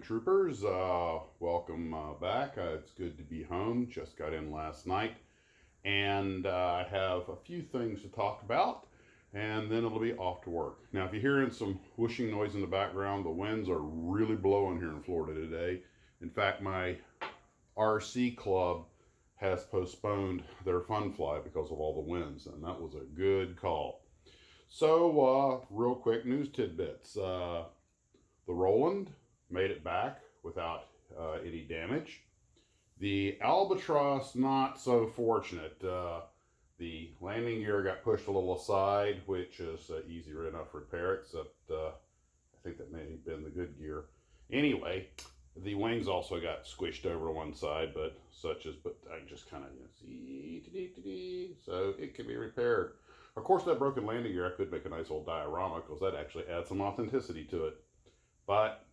Troopers. Welcome back. It's good to be home. Just got in last night. And I have a few things to talk about, and then it'll be off to work. Now, if you're hearing some whooshing noise in the background, the winds are really blowing here in Florida today. In fact, my RC club has postponed their fun fly because of all the winds, and that was a good call. So, real quick news tidbits. The Roland made it back without any damage. The Albatross, not so fortunate. The landing gear got pushed a little aside, which is easy enough to repair, except I think that may have been the good gear. Anyway, the wings also got squished over to one side, but I just kind of, see, so it can be repaired. Of course, that broken landing gear, I could make a nice old diorama because that actually adds some authenticity to it. But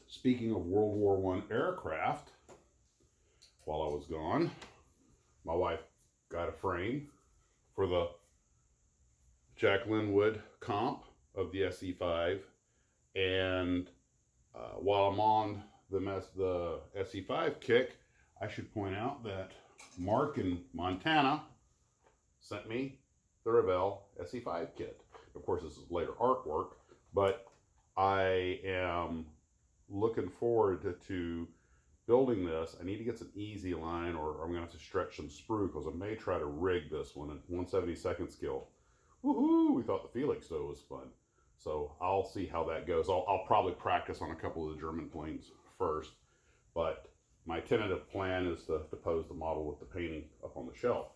speaking of World War I aircraft, while I was gone, my wife got a frame for the Jack Linwood comp of the SE5. And while I'm on the SE5 kick, I should point out that Mark in Montana sent me the Revell SE5 kit. Of course, this is later artwork, but I am looking forward to building this. I need to get some easy line, or I'm going to have to stretch some sprue because I may try to rig this one at 1/72nd scale. Woohoo! We thought the Felixstowe was fun. So I'll see how that goes. I'll probably practice on a couple of the German planes first, but my tentative plan is to pose the model with the painting up on the shelf.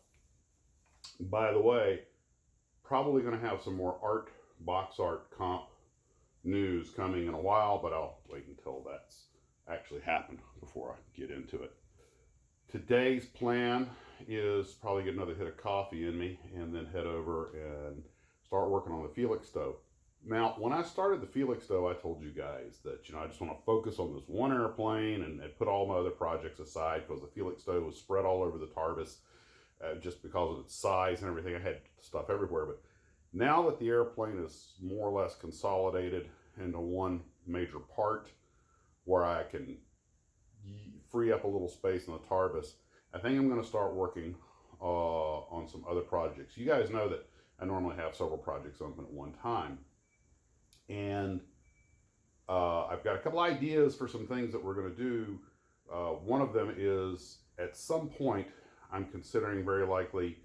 By the way, probably going to have some more box art comp news coming in a while, but I'll wait until that's actually happened before I get into it. Today's plan is probably get another hit of coffee in me and then head over and start working on the Felixstowe. Now, when I started the Felixstowe, I told you guys that, I just want to focus on this one airplane and put all my other projects aside because the Felixstowe was spread all over the Tarbes just because of its size and everything. I had stuff everywhere, but now that the airplane is more or less consolidated into one major part where I can free up a little space in the Tarbes, I think I'm going to start working on some other projects. You guys know that I normally have several projects open at one time. And I've got a couple ideas for some things that we're going to do. One of them is at some point, I'm considering very likely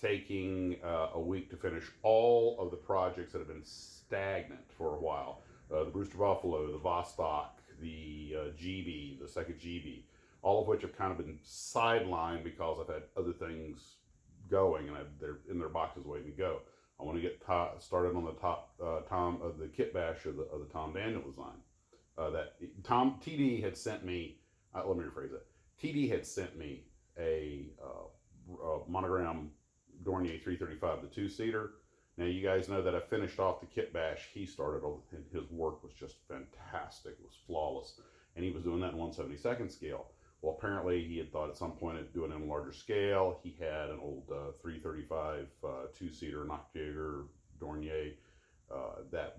taking a week to finish all of the projects that have been stagnant for a while. The Brewster Buffalo, the Vostok, the GB, the second GB, all of which have kind of been sidelined because I've had other things going and they're in their boxes waiting to go. I want to get started on the Tom of the kit bash of the Tom Daniel design. TD had sent me. Let me rephrase it. TD had sent me a monogram Dornier 335, the two-seater. Now, you guys know that I finished off the kit bash he started, and his work was just fantastic. It was flawless. And he was doing that in 1/72nd scale. Well, apparently he had thought at some point of doing it on a larger scale. He had an old 335 two-seater Noctiager Dornier that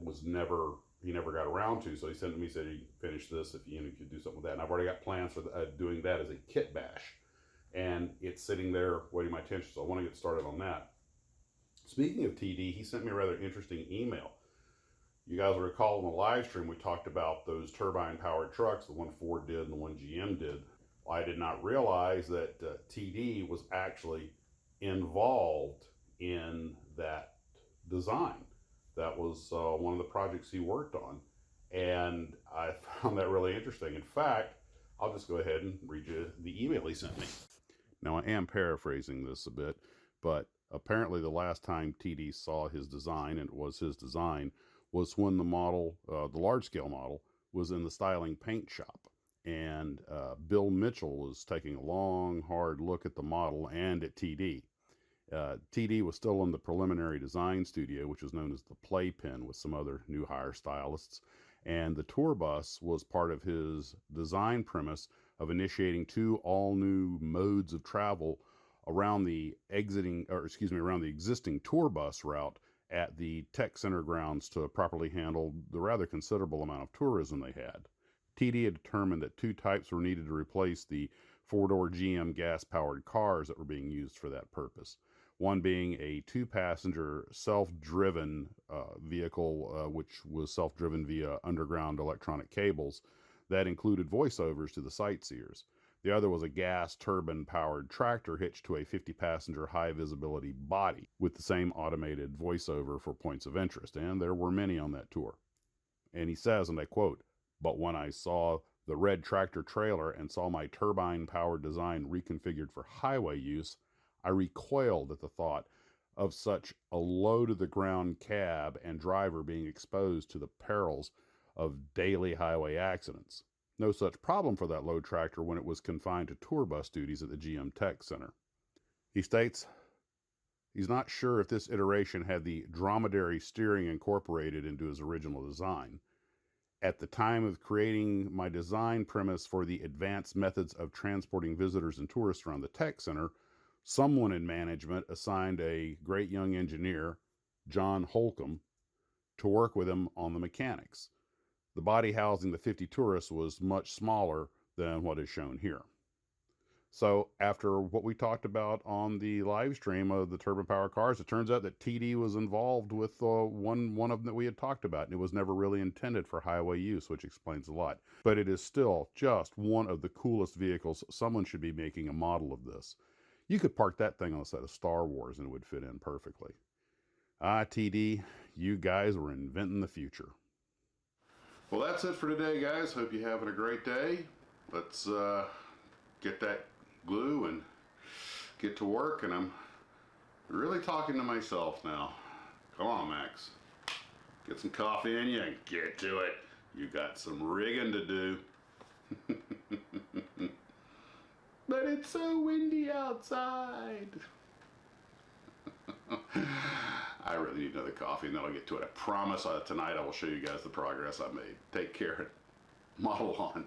he never got around to. So he sent to me, said he finished this if you could do something with that. And I've already got plans for doing that as a kit bash. And it's sitting there waiting my attention, so I want to get started on that. Speaking of TD, he sent me a rather interesting email. You guys will recall in the live stream we talked about those turbine-powered trucks, the one Ford did and the one GM did. Well, I did not realize that TD was actually involved in that design. That was one of the projects he worked on, and I found that really interesting. In fact, I'll just go ahead and read you the email he sent me. Now, I am paraphrasing this a bit, but apparently the last time TD saw his design, and it was his design, was when the model, the large-scale model, was in the styling paint shop. And Bill Mitchell was taking a long, hard look at the model and at TD. TD was still in the preliminary design studio, which was known as the Playpen, with some other new hire stylists. And the tour bus was part of his design premise of initiating two all-new modes of travel around the existing tour bus route at the Tech Center grounds to properly handle the rather considerable amount of tourism they had. TD had determined that two types were needed to replace the four-door GM gas-powered cars that were being used for that purpose. One being a two-passenger self-driven vehicle, which was self-driven via underground electronic cables that included voiceovers to the sightseers. The other was a gas turbine-powered tractor hitched to a 50-passenger high-visibility body with the same automated voiceover for points of interest, and there were many on that tour. And he says, and I quote, "But when I saw the red tractor trailer and saw my turbine-powered design reconfigured for highway use, I recoiled at the thought of such a low-to-the-ground cab and driver being exposed to the perils of daily highway accidents. No such problem for that load tractor when it was confined to tour bus duties at the GM Tech Center." He states he's not sure if this iteration had the dromedary steering incorporated into his original design. At the time of creating my design premise for the advanced methods of transporting visitors and tourists around the Tech Center, someone in management assigned a great young engineer, John Holcomb, to work with him on the mechanics. The body housing the 50 tourists was much smaller than what is shown here. So after what we talked about on the live stream of the turbine power cars, it turns out that TD was involved with one of them that we had talked about, and it was never really intended for highway use, which explains a lot. But it is still just one of the coolest vehicles. Someone should be making a model of this. You could park that thing on the set of Star Wars and it would fit in perfectly. TD, you guys were inventing the future. Well, that's it for today, guys. Hope you're having a great day. Let's get that glue and get to work. And I'm really talking to myself now. Come on, Max. Get some coffee in you and get to it. You got some rigging to do. But it's so windy outside. I really need another coffee and then I'll get to it. I promise tonight I will show you guys the progress I made. Take care. Model on.